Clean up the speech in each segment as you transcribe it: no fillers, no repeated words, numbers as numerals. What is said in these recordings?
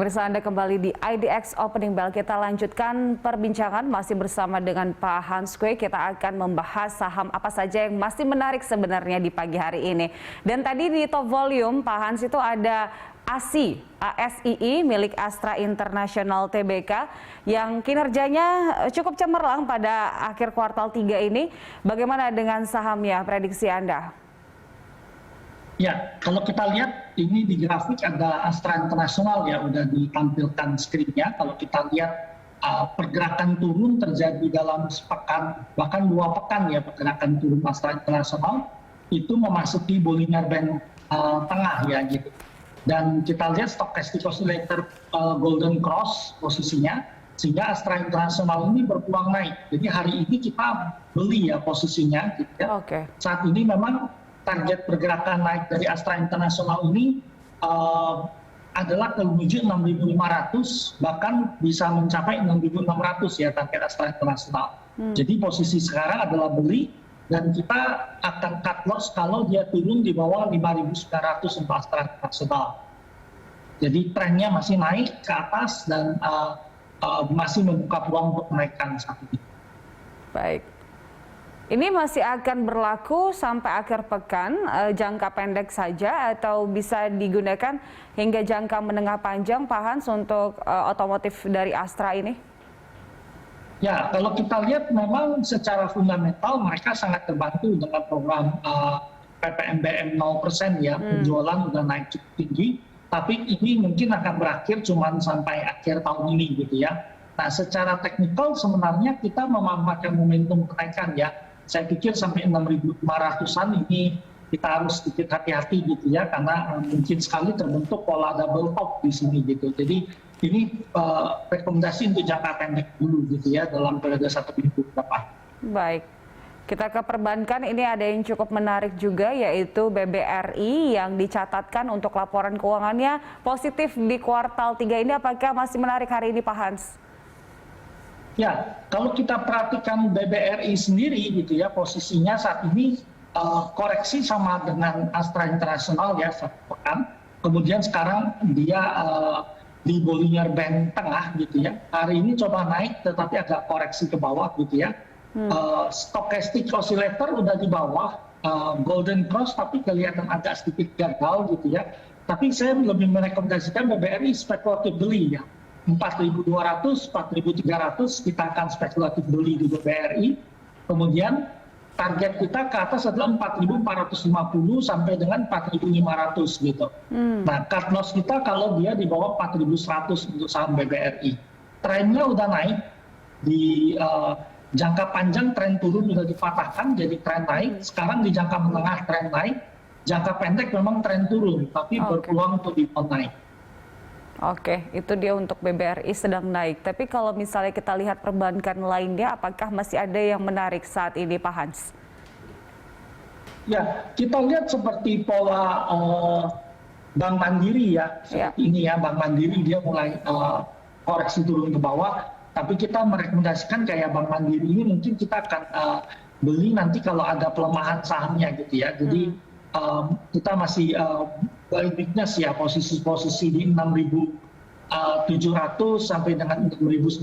Pemirsa, Anda kembali di IDX Opening Bell. Kita lanjutkan perbincangan masih bersama dengan Pak Hans Kueh. Kita akan membahas saham apa saja yang masih menarik sebenarnya di pagi hari ini. Dan tadi di top volume Pak Hans itu ada ASII milik Astra International Tbk yang kinerjanya cukup cemerlang pada akhir kuartal 3 ini. Bagaimana dengan sahamnya, prediksi Anda? Ya, kalau kita lihat ini di grafik ada Astra International ya, udah ditampilkan screen-nya. Kalau kita lihat pergerakan turun terjadi dalam sepekan, bahkan 2 pekan ya, pergerakan turun Astra International itu memasuki Bollinger Band tengah ya gitu. Dan kita lihat stochastic oscillator Golden Cross posisinya, sehingga Astra International ini berpeluang naik. Jadi hari ini kita beli ya posisinya gitu ya. Oke. Saat ini memang target pergerakan naik dari Astra International ini adalah ke menuju 6.500, bahkan bisa mencapai 6.600 ya target Astra International. Jadi posisi sekarang adalah beli, dan kita akan cut loss kalau dia turun di bawah 5.900 untuk Astra International. Jadi trennya masih naik ke atas dan masih membuka peluang untuk menaikkan saat ini. Baik. Ini masih akan berlaku sampai akhir pekan, jangka pendek saja atau bisa digunakan hingga jangka menengah panjang, Pak Hans, untuk otomotif dari Astra ini? Ya, kalau kita lihat memang secara fundamental mereka sangat terbantu dengan program PPNBM 0% ya, penjualan udah naik cukup tinggi, tapi ini mungkin akan berakhir cuma sampai akhir tahun ini gitu ya. Nah, secara teknikal sebenarnya kita memanfaatkan momentum kenaikan ya. Saya pikir sampai 6.500-an ini kita harus sedikit hati-hati gitu ya, karena mungkin sekali terbentuk pola double top di sini gitu. Jadi ini rekomendasi untuk jangka pendek dulu gitu ya, dalam periode 1 minggu ke depan. Baik, kita ke perbankan. Ini ada yang cukup menarik juga, yaitu BBRI yang dicatatkan untuk laporan keuangannya positif di kuartal 3 ini. Apakah masih menarik hari ini, Pak Hans? Ya, kalau kita perhatikan BBRI sendiri gitu ya, posisinya saat ini koreksi sama dengan Astra International ya, 1 pekan. Kemudian sekarang dia di Bollinger Band tengah gitu ya. Hari ini coba naik tetapi agak koreksi ke bawah gitu ya. Stochastic oscillator udah di bawah, Golden Cross tapi kelihatan agak sedikit gagal gitu ya. Tapi saya lebih merekomendasikan BBRI spekulatif beli ya. 4.200, 4.300 kita akan spekulatif beli di BBRI. Kemudian target kita ke atas adalah 4.450 sampai dengan 4.500 gitu. Nah, cut loss kita kalau dia di bawah 4.100 untuk saham BBRI. Trennya udah naik di jangka panjang, tren turun sudah dipatahkan jadi tren naik. Sekarang di jangka menengah tren naik, jangka pendek memang tren turun tapi berpeluang untuk naik. Oke, itu dia untuk BBRI sedang naik. Tapi kalau misalnya kita lihat perbankan lainnya, apakah masih ada yang menarik saat ini, Pak Hans? Ya, kita lihat seperti pola Bank Mandiri ya, seperti ini ya, Bank Mandiri dia mulai koreksi turun ke bawah. Tapi kita merekomendasikan kayak Bank Mandiri ini mungkin kita akan beli nanti kalau ada pelemahan sahamnya gitu ya. Jadi kita masih weakness ya, posisi-posisi di 6.700 sampai dengan 6.900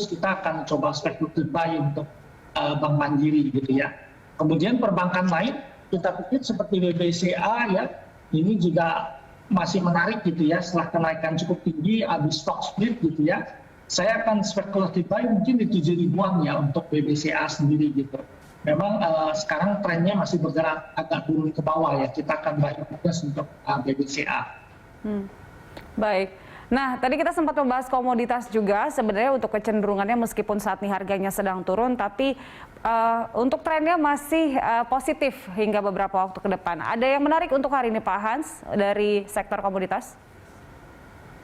kita akan coba spekulatif buy untuk Bank Mandiri gitu ya. Kemudian perbankan lain kita pikir seperti BBCA ya, ini juga masih menarik gitu ya, setelah kenaikan cukup tinggi habis stock split gitu ya. Saya akan spekulatif buy mungkin di 7.000-an ya untuk BBCA sendiri gitu. Memang sekarang trennya masih bergerak agak turun ke bawah ya, kita akan buy untuk BBCA. Baik. Nah, tadi kita sempat membahas komoditas juga. Sebenarnya untuk kecenderungannya meskipun saat ini harganya sedang turun, tapi untuk trennya masih positif hingga beberapa waktu ke depan. Ada yang menarik untuk hari ini, Pak Hans, dari sektor komoditas?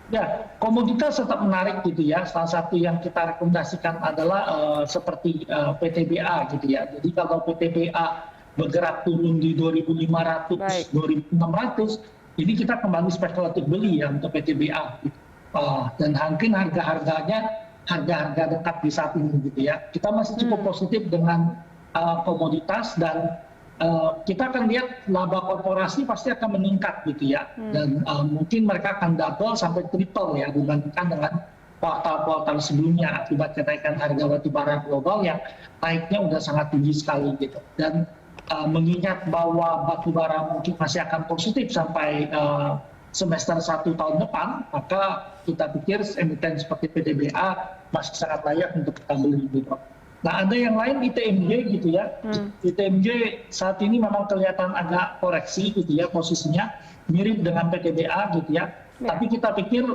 Ya, komoditas tetap menarik gitu ya. Salah satu yang kita rekomendasikan adalah seperti PTBA gitu ya. Jadi kalau PTBA bergerak turun di 2.500, 2.600, ini kita kembali spekulatif beli ya untuk PTBA. Dan mungkin harga-harganya harga-harga dekat di saat ini gitu ya. Kita masih cukup positif dengan komoditas, dan kita akan lihat laba korporasi pasti akan meningkat gitu ya, dan mungkin mereka akan double sampai triple ya dibandingkan dengan kuartal-kuartal sebelumnya akibat kenaikan harga batubara global yang naiknya udah sangat tinggi sekali gitu. Dan mengingat bahwa batubara mungkin masih akan positif sampai semester 1 tahun depan, maka kita pikir emiten seperti PTBA masih sangat layak untuk kita beli gitu. Nah, ada yang lain ITMJ gitu ya. ITMJ saat ini memang kelihatan agak koreksi gitu ya posisinya, mirip dengan PTBA gitu ya. Tapi kita pikir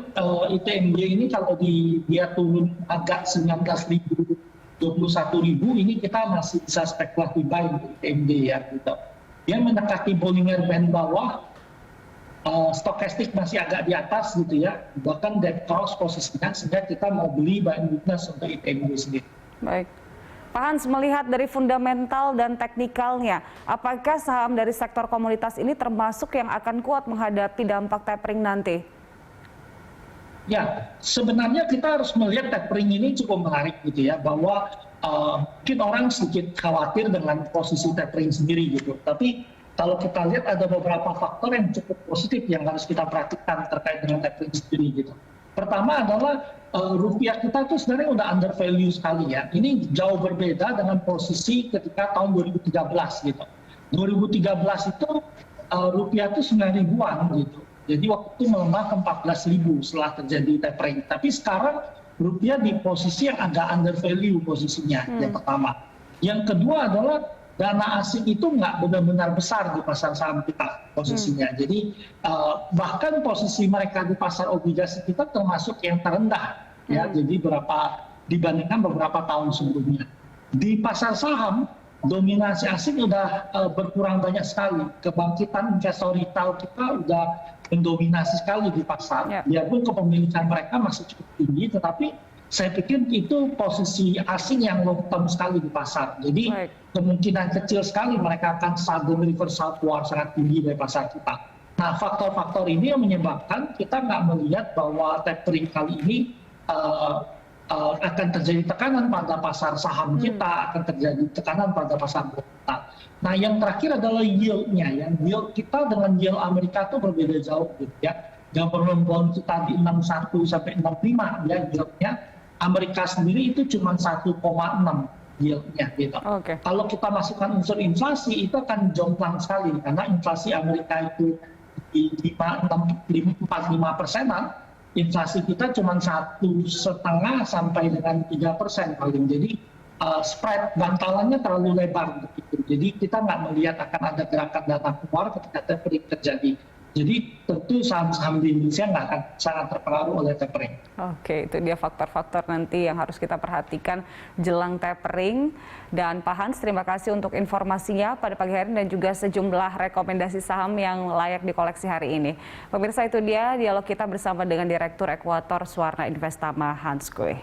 ITMJ ini kalau dia turun agak 19.000, 21.000, ini kita masih bisa spekulatif buy untuk ITMJ ya gitu. Dia mendekati Bollinger Band bawah, stokastik masih agak di atas gitu ya, bahkan dead cross posisinya, sehingga kita mau beli buying weakness untuk ITMJ sendiri. Baik. Pak Hans, melihat dari fundamental dan teknikalnya, apakah saham dari sektor komoditas ini termasuk yang akan kuat menghadapi dampak tapering nanti? Ya, sebenarnya kita harus melihat tapering ini cukup menarik gitu ya, bahwa mungkin orang sedikit khawatir dengan posisi tapering sendiri gitu. Tapi kalau kita lihat ada beberapa faktor yang cukup positif yang harus kita perhatikan terkait dengan tapering sendiri gitu. Pertama adalah rupiah kita tuh sebenarnya udah under value sekali ya. Ini jauh berbeda dengan posisi ketika tahun 2013 gitu. 2013 itu rupiah tuh 9 ribuan gitu. Jadi waktu itu melemah ke 14.000 setelah terjadi tapering. Tapi sekarang rupiah di posisi yang agak under value posisinya, yang pertama. Yang kedua adalah dana asing itu nggak benar-benar besar di pasar saham kita posisinya. Jadi bahkan posisi mereka di pasar obligasi kita termasuk yang terendah ya. Jadi dibandingkan beberapa tahun sebelumnya. Di pasar saham dominasi asing udah berkurang banyak sekali. Kebangkitan investor retail kita udah mendominasi sekali di pasar. Biarpun kepemilikan mereka masih cukup tinggi, tetapi saya pikir itu posisi asing yang long term sekali di pasar. Jadi kemungkinan kecil sekali mereka akan sudden reversal keluar sangat tinggi dari pasar kita. Nah, faktor-faktor ini yang menyebabkan kita nggak melihat bahwa tapering kali ini akan terjadi tekanan pada pasar saham kita, akan terjadi tekanan pada pasar kita. Nah, yang terakhir adalah yield-nya. Yang yield kita dengan yield Amerika itu berbeda jauh gitu ya. Government bond kita di 61 sampai 65 ya yield-nya. Amerika sendiri itu cuma 1,6 yield-nya gitu. Kalau kita masukkan unsur inflasi itu akan jomplang sekali karena inflasi Amerika itu di 4,5%-an, inflasi kita cuma 1,5 sampai dengan 3% paling. Jadi spread bantalannya terlalu lebar begitu. Jadi kita nggak melihat akan ada gerakan dana keluar ketika tapering terjadi. Jadi tentu saham-saham di Indonesia nggak akan sangat terpengaruh oleh tapering. Oke, itu dia faktor-faktor nanti yang harus kita perhatikan jelang tapering. Dan Pak Hans, terima kasih untuk informasinya pada pagi hari dan juga sejumlah rekomendasi saham yang layak dikoleksi hari ini. Pemirsa, itu dia dialog kita bersama dengan Direktur Ekuator Suwarna Investama Hans Kue.